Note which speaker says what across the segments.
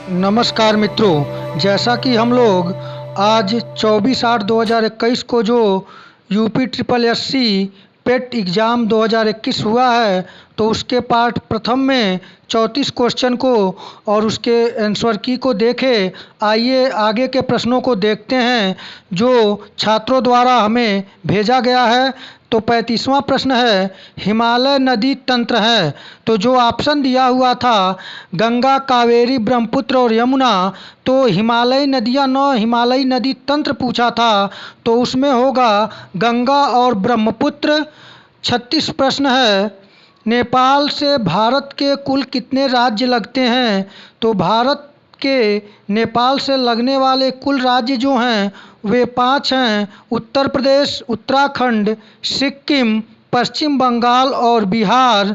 Speaker 1: नमस्कार मित्रों, जैसा कि हम लोग आज 24/8/2021 को जो यूपी ट्रिपल एससी पेट एग्ज़ाम 2021 हुआ है, तो उसके पार्ट प्रथम में 34 क्वेश्चन को और उसके आंसर की को देखें। आइए आगे के प्रश्नों को देखते हैं जो छात्रों द्वारा हमें भेजा गया है। तो 35वां प्रश्न है, हिमालय नदी तंत्र है। तो जो ऑप्शन दिया हुआ था गंगा, कावेरी, ब्रह्मपुत्र और यमुना, तो हिमालयी नदियाँ न हिमालयी नदी तंत्र पूछा था, तो उसमें होगा गंगा और ब्रह्मपुत्र। 36 प्रश्न है, नेपाल से भारत के कुल कितने राज्य लगते हैं। तो भारत के नेपाल से लगने वाले कुल राज्य जो हैं वे 5 हैं: उत्तर प्रदेश, उत्तराखंड, सिक्किम, पश्चिम बंगाल और बिहार।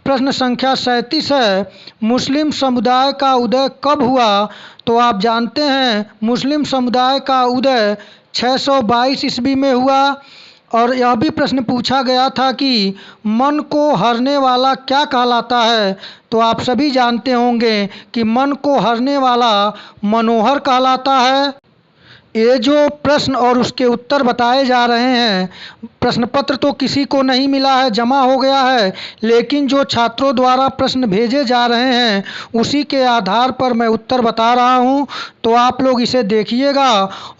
Speaker 1: प्रश्न संख्या 37 है, मुस्लिम समुदाय का उदय कब हुआ। तो आप जानते हैं मुस्लिम समुदाय का उदय 622 ईस्वी में हुआ। और यह भी प्रश्न पूछा गया था कि मन को हरने वाला क्या कहलाता है। तो आप सभी जानते होंगे कि मन को हरने वाला मनोहर कहलाता है। ये जो प्रश्न और उसके उत्तर बताए जा रहे हैं, प्रश्न पत्र तो किसी को नहीं मिला है, जमा हो गया है, लेकिन जो छात्रों द्वारा प्रश्न भेजे जा रहे हैं उसी के आधार पर मैं उत्तर बता रहा हूं। तो आप लोग इसे देखिएगा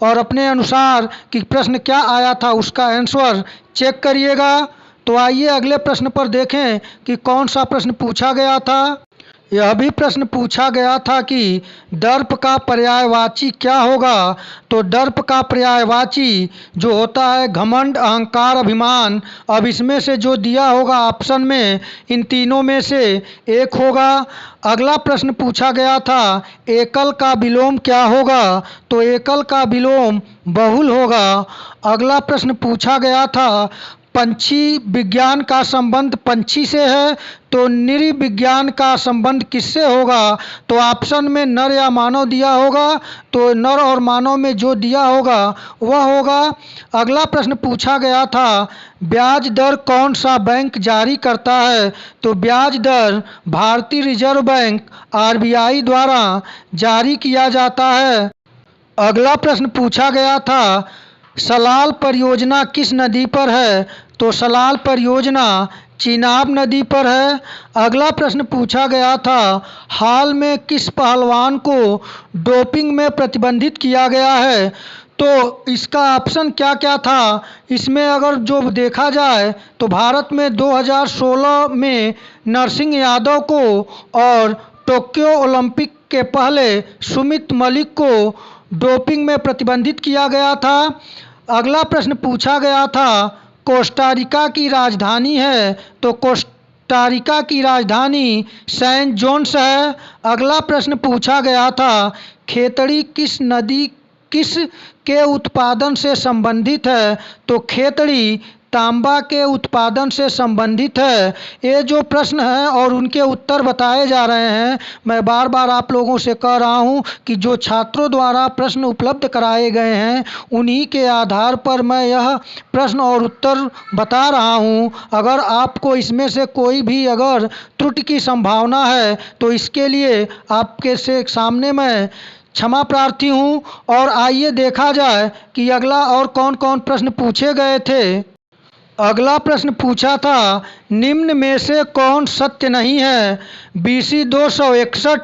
Speaker 1: और अपने अनुसार कि प्रश्न क्या आया था उसका आंसर चेक करिएगा। तो आइए अगले प्रश्न पर देखें कि कौन सा प्रश्न पूछा गया था। यह भी प्रश्न पूछा गया था कि दर्प का पर्यायवाची क्या होगा। तो दर्प का पर्यायवाची जो होता है घमंड, अहंकार, अभिमान। अब इसमें से जो दिया होगा ऑप्शन में, इन तीनों में से एक होगा। अगला प्रश्न पूछा गया था एकल का विलोम क्या होगा। तो एकल का विलोम बहुल होगा। अगला प्रश्न पूछा गया था पंछी विज्ञान का संबंध पंछी से है, तो नृविज्ञान का संबंध किससे होगा। तो ऑप्शन में नर या मानव दिया होगा, तो नर और मानव में जो दिया होगा वह होगा। अगला प्रश्न पूछा गया था ब्याज दर कौन सा बैंक जारी करता है। तो ब्याज दर भारतीय रिजर्व बैंक आरबीआई द्वारा जारी किया जाता है। अगला प्रश्न पूछा गया था सलाल परियोजना किस नदी पर है। तो सलाल परियोजना चिनाब नदी पर है। अगला प्रश्न पूछा गया था हाल में किस पहलवान को डोपिंग में प्रतिबंधित किया गया है। तो इसका ऑप्शन क्या क्या था, इसमें अगर जो देखा जाए तो भारत में 2016 में नरसिंह यादव को और टोक्यो ओलंपिक के पहले सुमित मलिक को डोपिंग में प्रतिबंधित किया गया था। अगला प्रश्न पूछा गया था कोस्टारिका की राजधानी है। तो कोस्टारिका की राजधानी सैन जोन्स है। अगला प्रश्न पूछा गया था खेतड़ी किस नदी किस के उत्पादन से संबंधित है। तो खेतड़ी तांबा के उत्पादन से संबंधित है। ये जो प्रश्न हैं और उनके उत्तर बताए जा रहे हैं, मैं बार बार आप लोगों से कह रहा हूं कि जो छात्रों द्वारा प्रश्न उपलब्ध कराए गए हैं उन्हीं के आधार पर मैं यह प्रश्न और उत्तर बता रहा हूं। अगर आपको इसमें से कोई भी अगर त्रुटि की संभावना है तो इसके लिए आपके से सामने मैं क्षमा प्रार्थी हूं। और आइए देखा जाए कि अगला और कौन कौन प्रश्न पूछे गए थे। अगला प्रश्न पूछा था निम्न में से कौन सत्य नहीं है। BC 261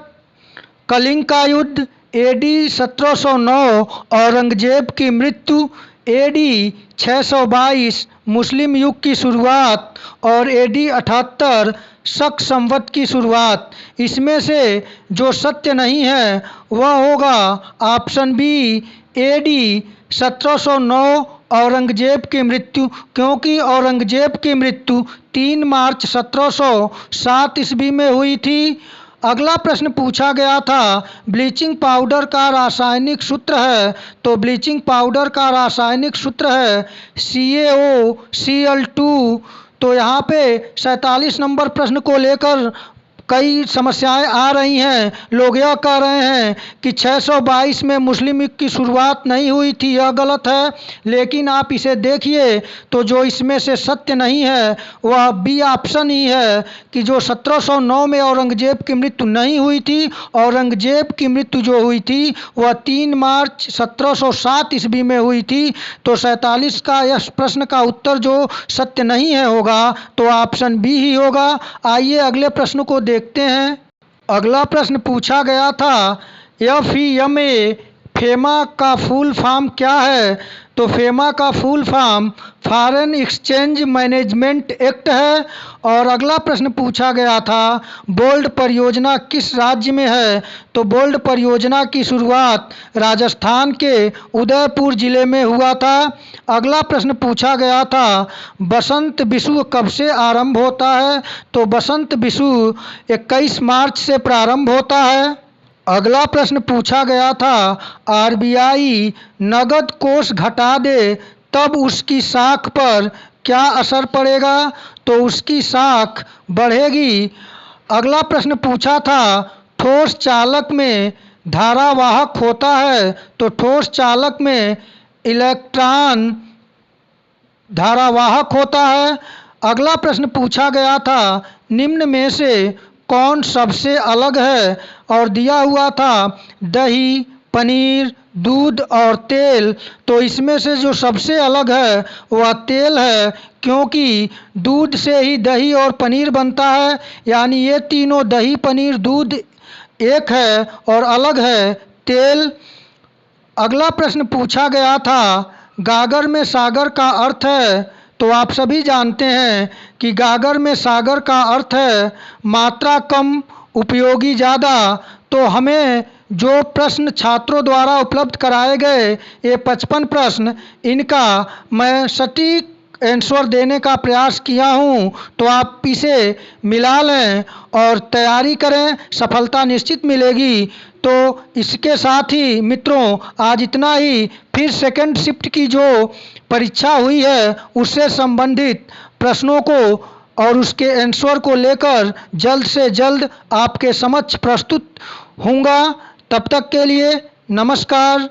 Speaker 1: कलिंग का युद्ध, AD 1709 औरंगजेब की मृत्यु, AD 622 मुस्लिम युग की शुरुआत और AD 78 शक संवत की शुरुआत। इसमें से जो सत्य नहीं है वह होगा ऑप्शन बी, AD 1709 औरंगजेब की मृत्यु, क्योंकि औरंगजेब की मृत्यु 3 मार्च 1707 ईस्वी में हुई थी। अगला प्रश्न पूछा गया था ब्लीचिंग पाउडर का रासायनिक सूत्र है। तो ब्लीचिंग पाउडर का रासायनिक सूत्र है CaOCl2। तो यहाँ पे 47 नंबर प्रश्न को लेकर कई समस्याएं आ रही हैं। लोग यह कह रहे हैं कि 622 में मुस्लिम लीग की शुरुआत नहीं हुई थी, यह गलत है। लेकिन आप इसे देखिए तो जो इसमें से सत्य नहीं है वह बी ऑप्शन ही है कि जो 1709 में औरंगजेब की मृत्यु नहीं हुई थी। औरंगजेब की मृत्यु जो हुई थी वह 3 मार्च 1707 ईस्वी में हुई थी। तो 47 का यह प्रश्न का उत्तर जो सत्य नहीं है होगा तो ऑप्शन बी ही होगा। आइए अगले प्रश्न को देखते हैं। अगला प्रश्न पूछा गया था FEMA फेमा का फुल फॉर्म क्या है? तो फेमा का full form foreign exchange management act है। और अगला प्रश्न पूछा गया था बोल्ड परियोजना किस राज्य में है? तो बोल्ड परियोजना की शुरुआत राजस्थान के उदयपुर जिले में हुआ था। अगला प्रश्न पूछा गया था बसंत विषु कब से आरंभ होता है? तो बसंत विषु 21 मार्च से प्रारंभ होता है। अगला प्रश्न पूछा गया था RBI नगद कोष घटा दे तब उसकी साख पर क्या असर पड़ेगा? तो उसकी साख बढ़ेगी। अगला प्रश्न पूछा था ठोस चालक में धारावाहक होता है? तो ठोस चालक में इलेक्ट्रॉन धारावाहक होता है। अगला प्रश्न पूछा गया था निम्न में से कौन सबसे अलग है? और दिया हुआ था दही, पनीर, दूध और तेल। तो इसमें से जो सबसे अलग है वह तेल है, क्योंकि दूध से ही दही और पनीर बनता है। यानी ये तीनों दही, पनीर, दूध एक है और अलग है तेल। अगला प्रश्न पूछा गया था गागर में सागर का अर्थ है? तो आप सभी जानते हैं कि गागर में सागर का अर्थ है मात्रा कम उपयोगी ज़्यादा। तो हमें जो प्रश्न छात्रों द्वारा उपलब्ध कराए गए ये 55 प्रश्न, इनका मैं सटीक आंसर देने का प्रयास किया हूँ। तो आप इसे मिला लें और तैयारी करें, सफलता निश्चित मिलेगी। तो इसके साथ ही मित्रों आज इतना ही। फिर सेकंड शिफ्ट की जो परीक्षा हुई है उससे संबंधित प्रश्नों को और उसके आंसर को लेकर जल्द से जल्द आपके समक्ष प्रस्तुत होऊंगा। तब तक के लिए नमस्कार।